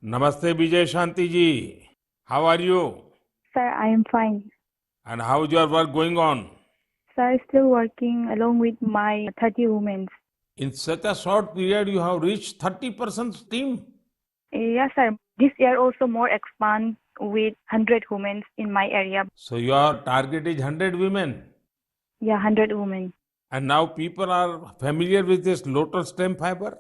Namaste, Vijay Shanti ji. How are you? Sir, I am fine. And how is your work going on? Sir, still working along with my 30 women. In such a short period, you have reached 30% team. Yes, sir. This year also more expand with 100 women in my area. So your target is 100 women. Yeah, 100 women. And now people are familiar with this lotus stem fiber.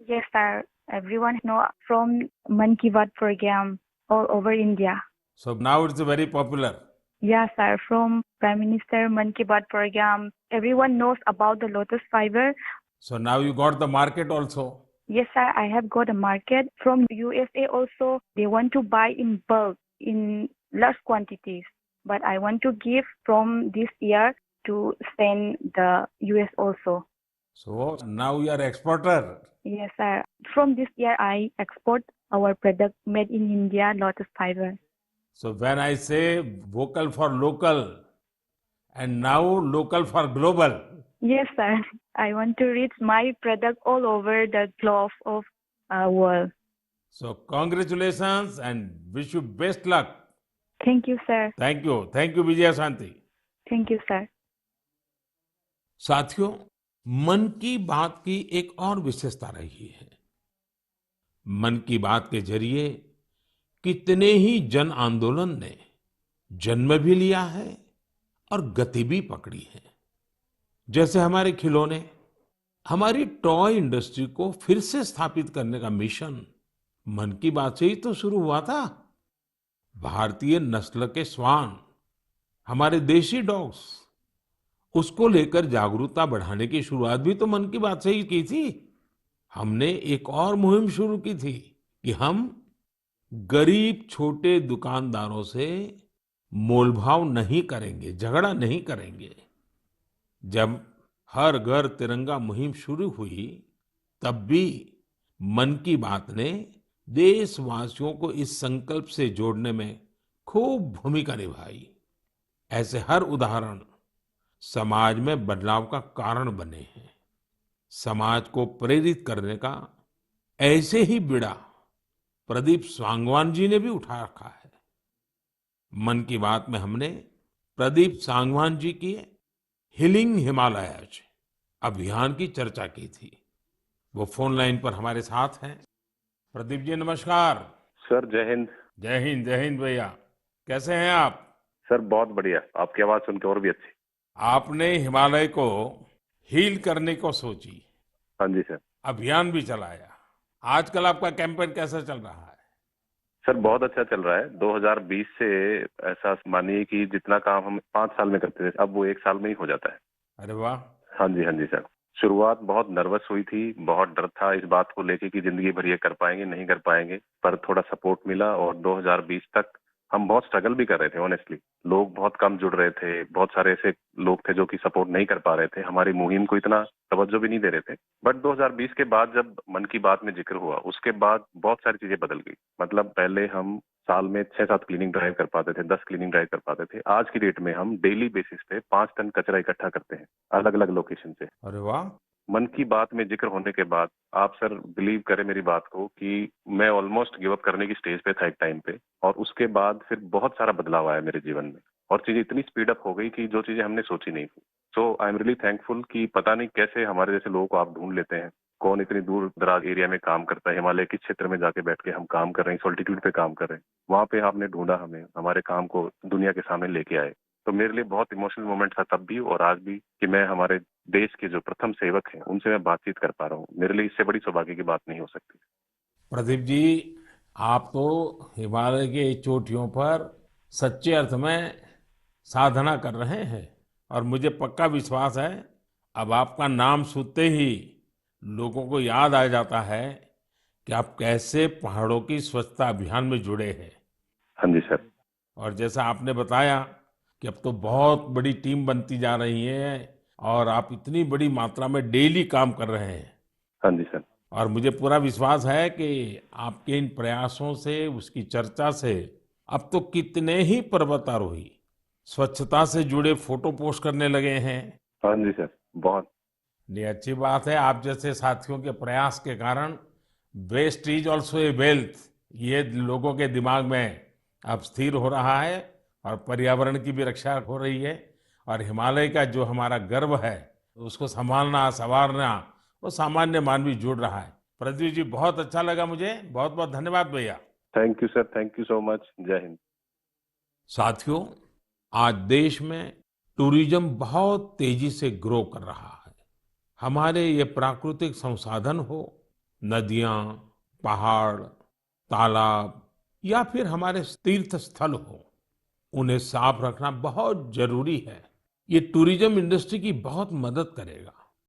Yes, sir. Everyone know from Man Ki Baat program all over India. So now it's very popular. Yes, sir. From Prime Minister Man Ki Baat program, everyone knows about the lotus fiber. So now you got the market also. Yes, sir. I have got a market from USA also. They want to buy in bulk in large quantities. But I want to give from this year to send the US also. So now you are exporter. Yes, sir. From this year, I export our product made in India, lotus fiber. So when I say vocal for local and now local for global. Yes, sir. I want to reach my product all over the globe of world. So congratulations and wish you best luck. Thank you, sir. Thank you, thank you Vijay Shanti. Thank you, sir. साथियों, मन की बात की एक और विशेषता रही है। मन की बात के जरिए कितने ही जन आंदोलन ने जन्म भी लिया है और गति भी पकड़ी है। जैसे हमारे खिलौने, हमारी टॉय इंडस्ट्री को फिर से स्थापित करने का मिशन मन की बात से ही तो शुरू हुआ था। भारतीय नस्ल के श्वान, हमारे देशी डॉग्स, उसको लेकर जागरूकता बढ़ाने की शुरुआत भी तो मन की बात से ही की थी। हमने एक और मुहिम शुरू की थी कि हम गरीब छोटे दुकानदारों से मोलभाव नहीं करेंगे, झगड़ा नहीं करेंगे। जब हर घर तिरंगा मुहिम शुरू हुई, तब भी मन की बात ने देशवासियों को इस संकल्प से जोड़ने में खूब भूमिका निभाई। ऐसे हर उदाहरण समाज में बदलाव का कारण बने हैं। समाज को प्रेरित करने का ऐसे ही बीड़ा प्रदीप सांगवान जी ने भी उठा रखा है। मन की बात में हमने प्रदीप सांगवान जी की हीलिंग हिमालयाज अभियान की चर्चा की थी। वो फोन लाइन पर हमारे साथ हैं। प्रदीप जी नमस्कार। सर जय हिंद। जय हिंद, जय हिंद भैया। कैसे हैं आप? सर बहुत बढ़िया, आपकी आवाज सुन के और भी अच्छी। आपने हिमालय को हील करने को सोची, हाँ जी सर। अभियान भी चलाया। आजकल आपका कैंपेन कैसा चल रहा है? सर बहुत अच्छा चल रहा है। 2020 से ऐसा मानिए कि जितना काम हम 5 साल में करते थे, अब वो 1 साल में ही हो जाता है। अरे वाह। हाँ जी सर। शुरुआत बहुत नर्वस हुई थी, बहुत डर था इस बात को लेके कि जिंदगी भर ये कर पाएंगे नहीं कर पाएंगे, पर थोड़ा सपोर्ट मिला और 2020 तक हम बहुत स्ट्रगल भी कर रहे थे। ऑनेस्टली लोग बहुत कम जुड़ रहे थे, बहुत सारे ऐसे लोग थे जो कि सपोर्ट नहीं कर पा रहे थे, हमारी मुहिम को इतना तवज्जो भी नहीं दे रहे थे। बट 2020 के बाद जब मन की बात में जिक्र हुआ, उसके बाद बहुत सारी चीजें बदल गई। मतलब पहले हम साल में 6-7 क्लीनिंग ड्राइव कर पाते थे, 10 क्लीनिंग ड्राइव कर पाते थे। आज की डेट में हम डेली बेसिस पे 5 टन कचरा इकट्ठा करते हैं अलग अलग लोकेशन से। अरे वाह। मन की बात में जिक्र होने के बाद आप सर बिलीव करें मेरी बात को कि मैं ऑलमोस्ट गिव अप करने की स्टेज पे था एक टाइम पे, और उसके बाद फिर बहुत सारा बदलाव आया मेरे जीवन में और चीजें इतनी स्पीड अप हो गई कि जो चीजें हमने सोची नहीं थी। सो आई एम रियली थैंकफुल कि पता नहीं कैसे हमारे जैसे लोगों को आप ढूंढ लेते हैं। कौन इतनी दूर दराज एरिया में काम करता है, हिमालय के क्षेत्र में जाके बैठ के हम काम कर रहे हैं, सॉल्टिट्यूड पे काम कर रहे हैं, वहां पे आपने ढूंढा हमें, हमारे काम को दुनिया के सामने लेके आए। तो मेरे लिए बहुत इमोशनल मोमेंट था तब भी और आज भी कि मैं हमारे देश के जो प्रथम सेवक हैं उनसे मैं बातचीत कर पा रहा हूँ। मेरे लिए इससे बड़ी सौभाग्य की बात नहीं हो सकती। प्रदीप जी, आप तो हिमालय के चोटियों पर सच्चे अर्थ में साधना कर रहे हैं और मुझे पक्का विश्वास है अब आपका नाम सुनते ही लोगों को याद आ जाता है कि आप कैसे पहाड़ों की स्वच्छता अभियान में जुड़े हैं। हाँ जी सर। और जैसा आपने बताया कि अब तो बहुत बड़ी टीम बनती जा रही है और आप इतनी बड़ी मात्रा में डेली काम कर रहे हैं। हाँ जी सर। और मुझे पूरा विश्वास है कि आपके इन प्रयासों से, उसकी चर्चा से अब तो कितने ही पर्वतारोही स्वच्छता से जुड़े फोटो पोस्ट करने लगे हैं। हाँ जी सर। बहुत। ये अच्छी बात है। आप जैसे साथियों के प्रयास के कारण waste is also a wealth, ये लोगों के दिमाग में अब स्थिर हो रहा है और पर्यावरण की भी रक्षा हो रही है और हिमालय का जो हमारा गर्व है उसको संभालना संवारना वो सामान्य मानवी जुड़ रहा है। पृथ्वी जी बहुत अच्छा लगा मुझे, बहुत बहुत धन्यवाद भैया। Thank you sir, thank you so much. जय हिंद। साथियों, आज देश में टूरिज्म बहुत तेजी से ग्रो कर रहा है। हमारे ये प्राकृतिक संसाधन हो, नदियां, पहाड़, तालाब या फिर हमारे तीर्थ स्थल हो, उन्हें साफ रखना बहुत जरूरी है। ये टूरिज्म इंडस्ट्री की बहुत मदद करेगा।